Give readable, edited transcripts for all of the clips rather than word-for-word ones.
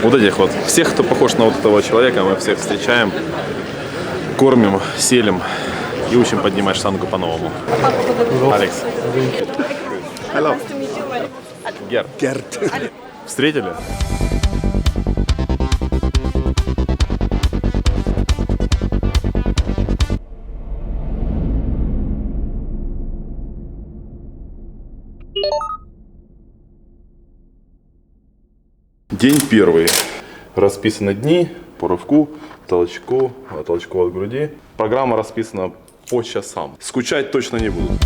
Вот этих вот. Всех, кто похож на вот этого человека, мы всех встречаем, кормим, селим и учим поднимать штангу по-новому. Алекс. Hello. Герт. Встретили? День первый. Расписаны дни по рывку, толчку от груди. Программа расписана по часам. Скучать точно не будут.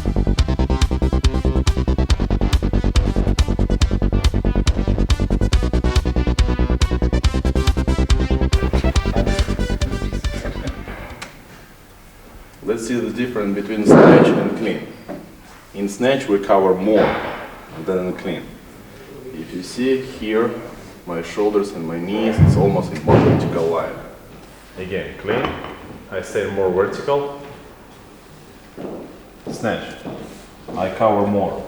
Let's see the difference between snatch and clean. In snatch we cover more than in clean. If you see here, my shoulders and my knees, it's almost in one vertical line. Again, clean. I stay more vertical. Snatch. I cover more.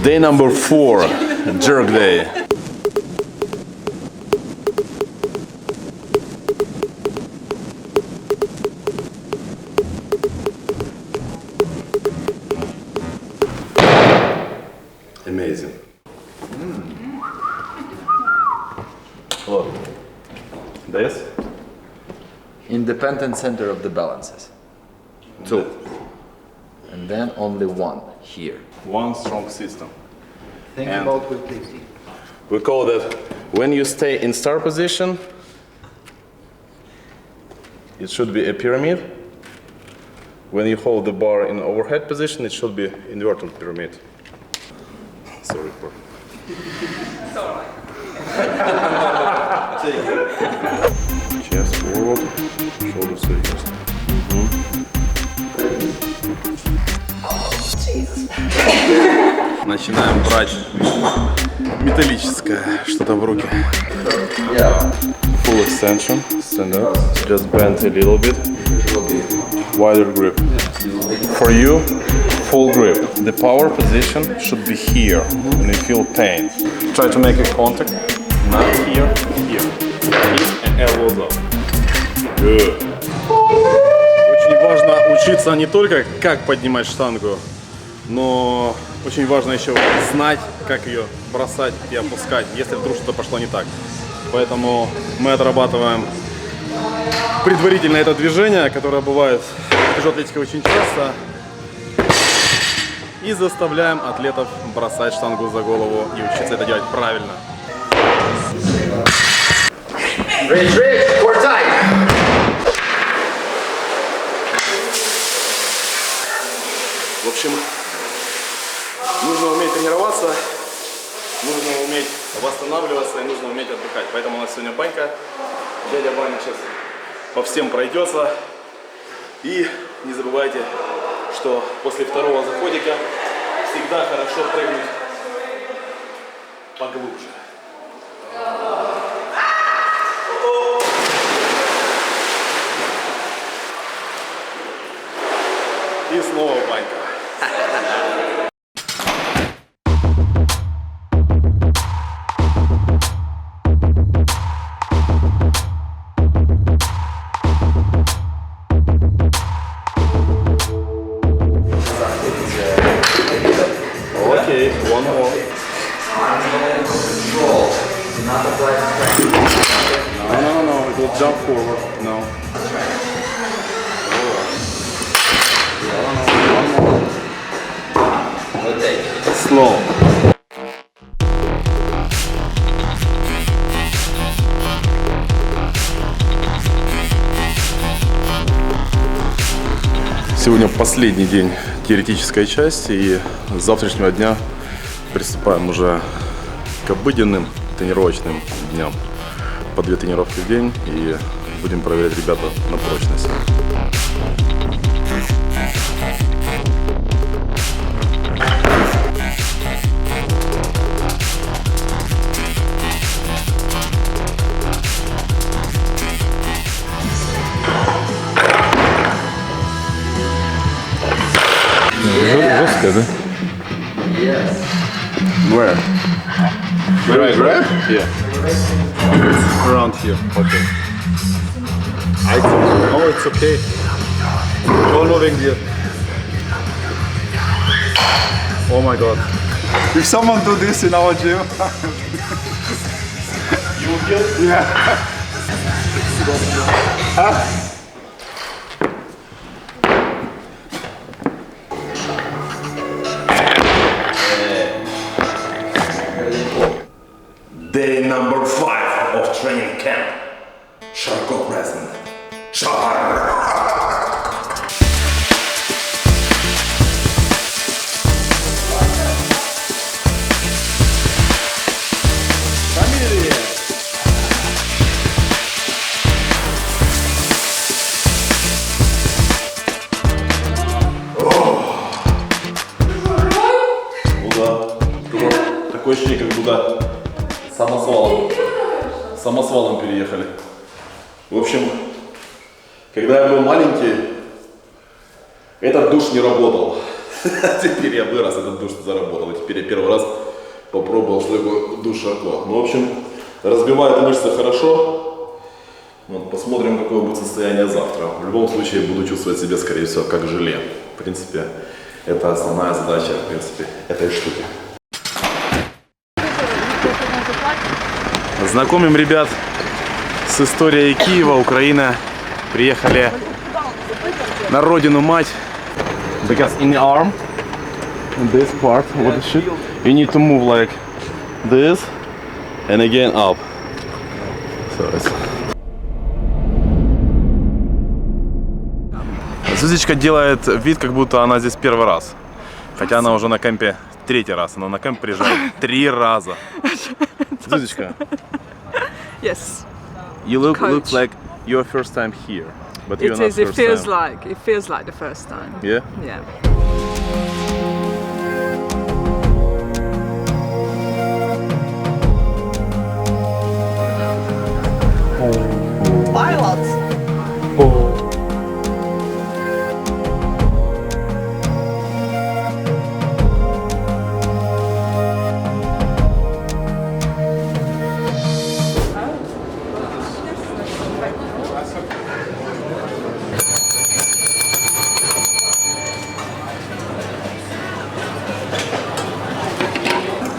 Day number 4, jerk day. Amazing. Look. This? Independent center of the balances. 2. And then only one here. One strong system. Think And- about weightlifting. We call that when you stay in star position, it should be a pyramid. When you hold the bar in overhead position, it should be inverted pyramid. Sorry for. Chest forward, shoulders to chest. Начинаем брать металлическое что-то в руки. Full extension, stand up, just bend a little bit, wider grip. For you, full grip. The power position should be here when you feel pain. Try to make a contact, not here, here. And elbows up. Good. Очень важно учиться не только как поднимать штангу, но очень важно еще знать, как ее бросать и опускать, если вдруг что-то пошло не так. Поэтому мы отрабатываем предварительно это движение, которое бывает в тяжелой атлетике очень часто, и заставляем атлетов бросать штангу за голову и учиться это делать правильно. В общем, нужно уметь тренироваться, нужно уметь восстанавливаться и нужно уметь отдыхать. Поэтому у нас сегодня банька. Дядя Ваня сейчас по всем пройдется. И не забывайте, что после второго заходика всегда хорошо прыгнуть поглубже. И снова банька. Okay, one more. No, it will jump forward. No. Slow. Сегодня последний день теоретической части, и с завтрашнего дня приступаем уже к обыденным тренировочным дням. По 2 тренировки в день, и будем проверять ребята на прочность. Yes. Where? Where I grab? Yeah. Around here. Okay. I think, no, it's okay. All moving here. Oh my god. If someone do this in our gym, You will kill? yeah. Day number 5 of training camp. Sharko present. Shar. Такое ощущение, как будто самосвалом переехали. В общем, когда я был маленький, этот душ не работал. Теперь я вырос, этот душ заработал. И теперь я первый раз попробовал, что такое душ Шарко. Ну, в общем, разбивает мышцы хорошо. Вот, посмотрим, какое будет состояние завтра. В любом случае, буду чувствовать себя, скорее всего, как желе. В принципе, это основная задача, в принципе, этой штуки. Знакомим ребят с историей Киева, Украина. Приехали на родину мать. Because in the arm, in this part, what is it? You need to move like this and again up. So it's... Зузечка делает вид, как будто она здесь первый раз. Хотя она уже на кемпе третий раз. Она на кемп приезжает 3 раза. Зузечка. Yes, You look Coach. like your first time here, but you're it not is. It first feels time. like the first time. Yeah. Yeah.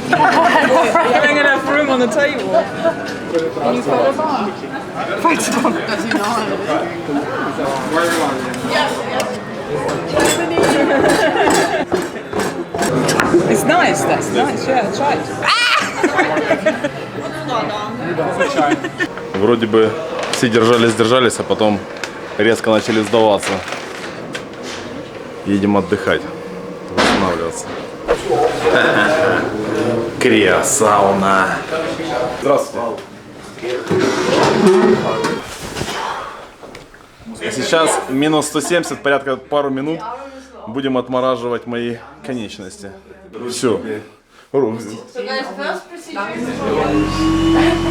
Having enough room on the table. Can you photo bomb? Photo bomb. Does he know how to do it? It's nice, that's nice, yeah, try it. Вроде бы все держались, а потом резко начали сдаваться. Едем отдыхать, восстанавливаться. Криосауна. Здравствуйте. Сейчас минус 170, порядка пару минут. Будем отмораживать мои конечности. Все. So guys, first procedure is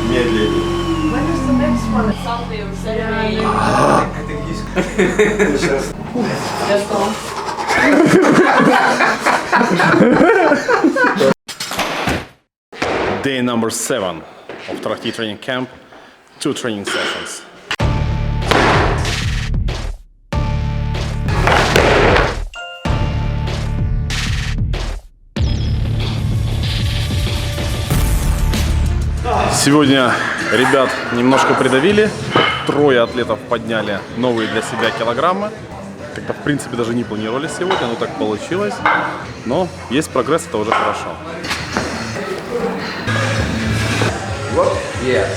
Медленнее. when is the next one? Sunday or Saturday. Just go. Day number 7 of Trachty training camp. 2 training sessions. Сегодня ребят немножко придавили. 3 атлетов подняли новые для себя килограммы. Как-то в принципе даже не планировали сегодня, но так получилось. Но есть прогресс, это уже хорошо. Yes.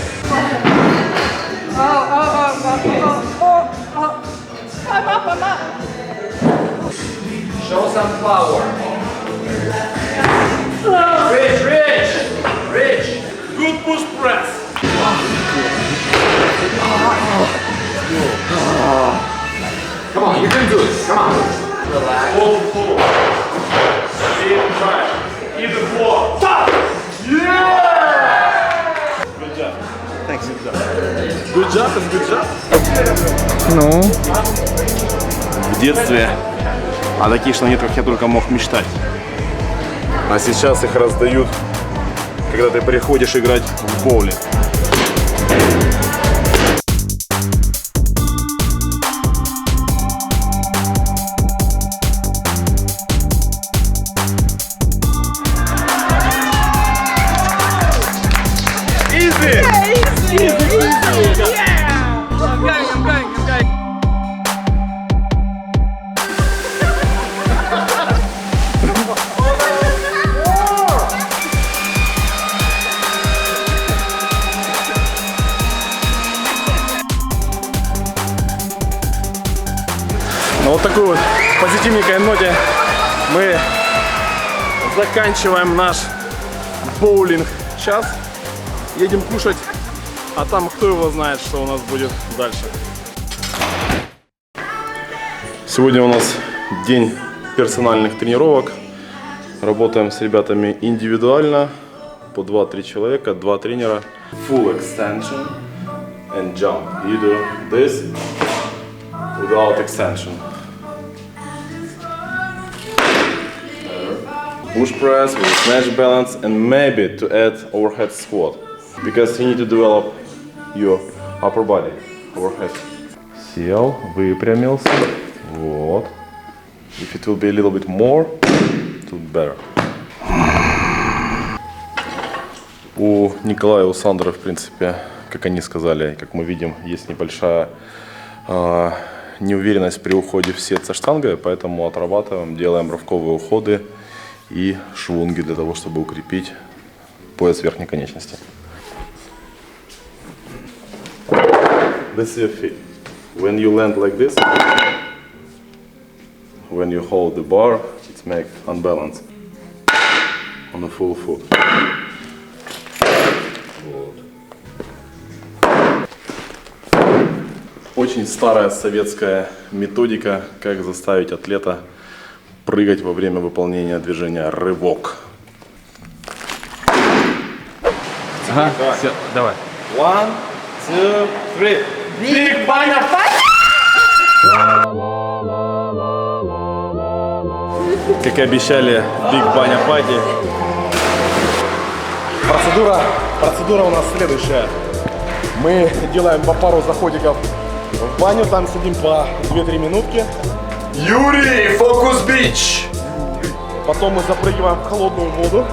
Show some power. Rich. Good push press. Come on, you can do it. Come on. Relax. Pull. Deep drive. Even more. Stop. Yeah. Good job. Thanks. Good job and good job. Ну, В детстве о таких штанетках я только мог мечтать. А сейчас их раздают, когда ты приходишь играть в боулинг. На вот такой вот позитивненькой ноте мы заканчиваем наш боулинг-час. Едем кушать, а там кто его знает, что у нас будет дальше. Сегодня у нас день персональных тренировок. Работаем с ребятами индивидуально, по 2-3 человека, 2 тренера. Full extension and jump. You do this without extension. Push press with snatch balance and maybe to add overhead squat. Because you need to develop your upper body, overhead. Сел, выпрямился. Вот. If it will be a little bit more, it will be better. У Николая и у Сандры, в принципе, как они сказали, как мы видим, есть небольшая неуверенность при уходе в сет со штангой, поэтому отрабатываем, делаем рывковые уходы и швунги для того, чтобы укрепить пояс верхней конечности. This is your feet. When you land like this, when you hold the bar, it makes unbalance on a full foot. Очень старая советская методика, как заставить атлета прыгать во время выполнения движения рывок. Ага, все, давай. 1, 2, 3. Big Banana Party! Как и обещали, Big Banana Party. Процедура у нас следующая. Мы делаем по пару заходиков в баню, там сидим по 2-3 минутки. Юрий, Фокус Бич! Потом мы запрыгиваем в холодную воду.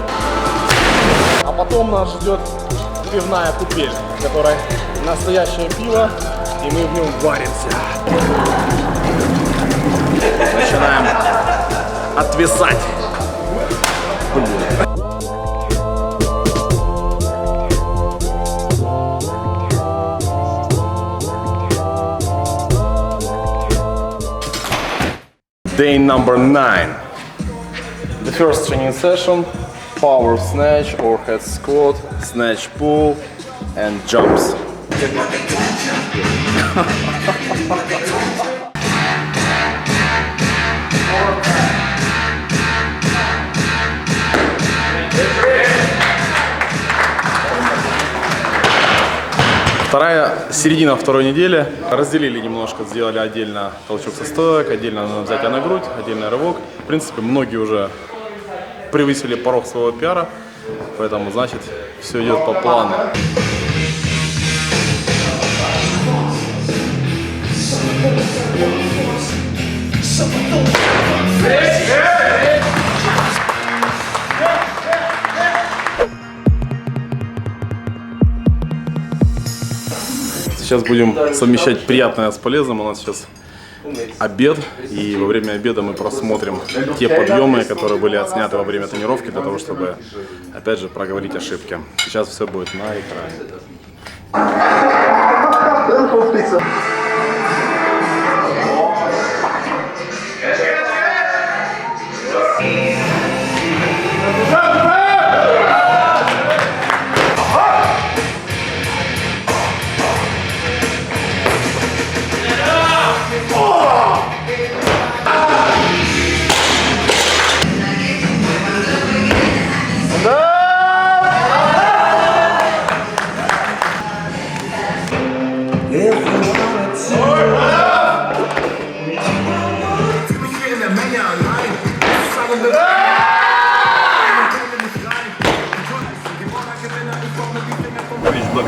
А потом нас ждет пивная купель, в которой настоящее пиво, и мы в нем варимся. Начинаем отвисать. Day number 9. The first training session, power snatch, overhead squat, snatch pull, and jumps. Вторая середина второй недели. Разделили немножко, сделали отдельно толчок со стоек, отдельно взятие на грудь, отдельный рывок. В принципе, многие уже превысили порог своего пиара, поэтому, значит, все идет по плану. Сейчас будем совмещать приятное с полезным. У нас сейчас обед, и во время обеда мы просмотрим те подъемы, которые были отсняты во время тренировки, для того, чтобы, опять же, проговорить ошибки. Сейчас все будет на экране.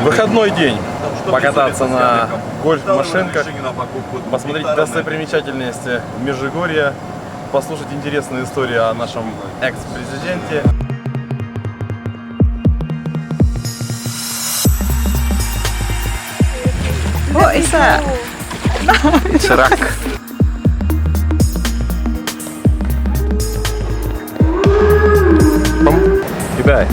Выходной день. Покататься на гольф-машинках, посмотреть достопримечательности Межигорья, послушать интересные истории о нашем экс-президенте. What is that? Чирак. Кидай.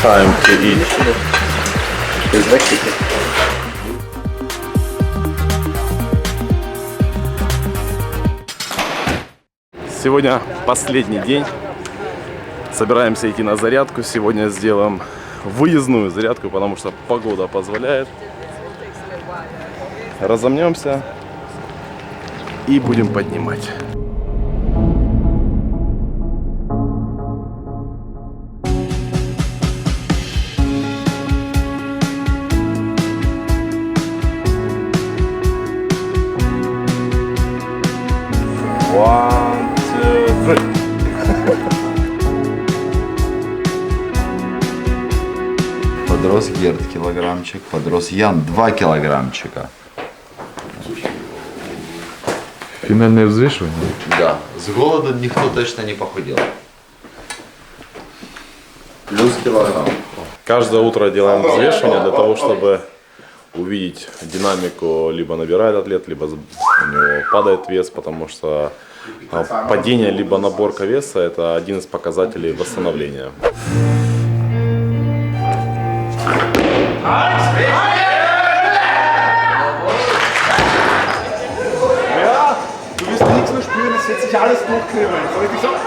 Time to eat. Сегодня последний день. Собираемся идти на зарядку. Сегодня сделаем выездную зарядку, потому что погода позволяет. Разомнемся и будем поднимать. One, two, three. Подрос Герд килограммчик, подрос Ян 2 килограммчика. Финальное взвешивание. Да, с голода никто точно не похудел. Плюс килограмм. Каждое утро делаем взвешивание для того, чтобы увидеть динамику, либо набирает атлет, либо у него падает вес, потому что падение либо наборка веса – это один из показателей восстановления. Du wirst nichts mehr spüren, es wird sich alles durchkribbeln. Soll ich dich sagen?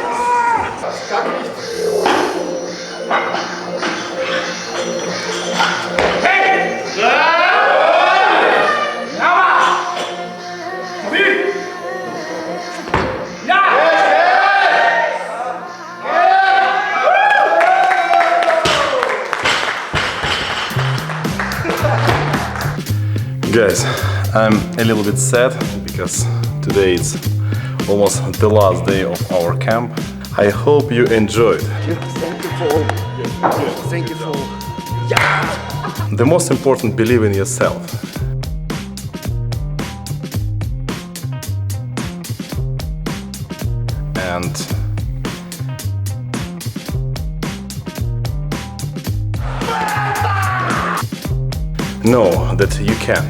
Guys, I'm a little bit sad because today is almost the last day of our camp. I hope you enjoyed. Thank you for. The most important, believe in yourself. And know that you can.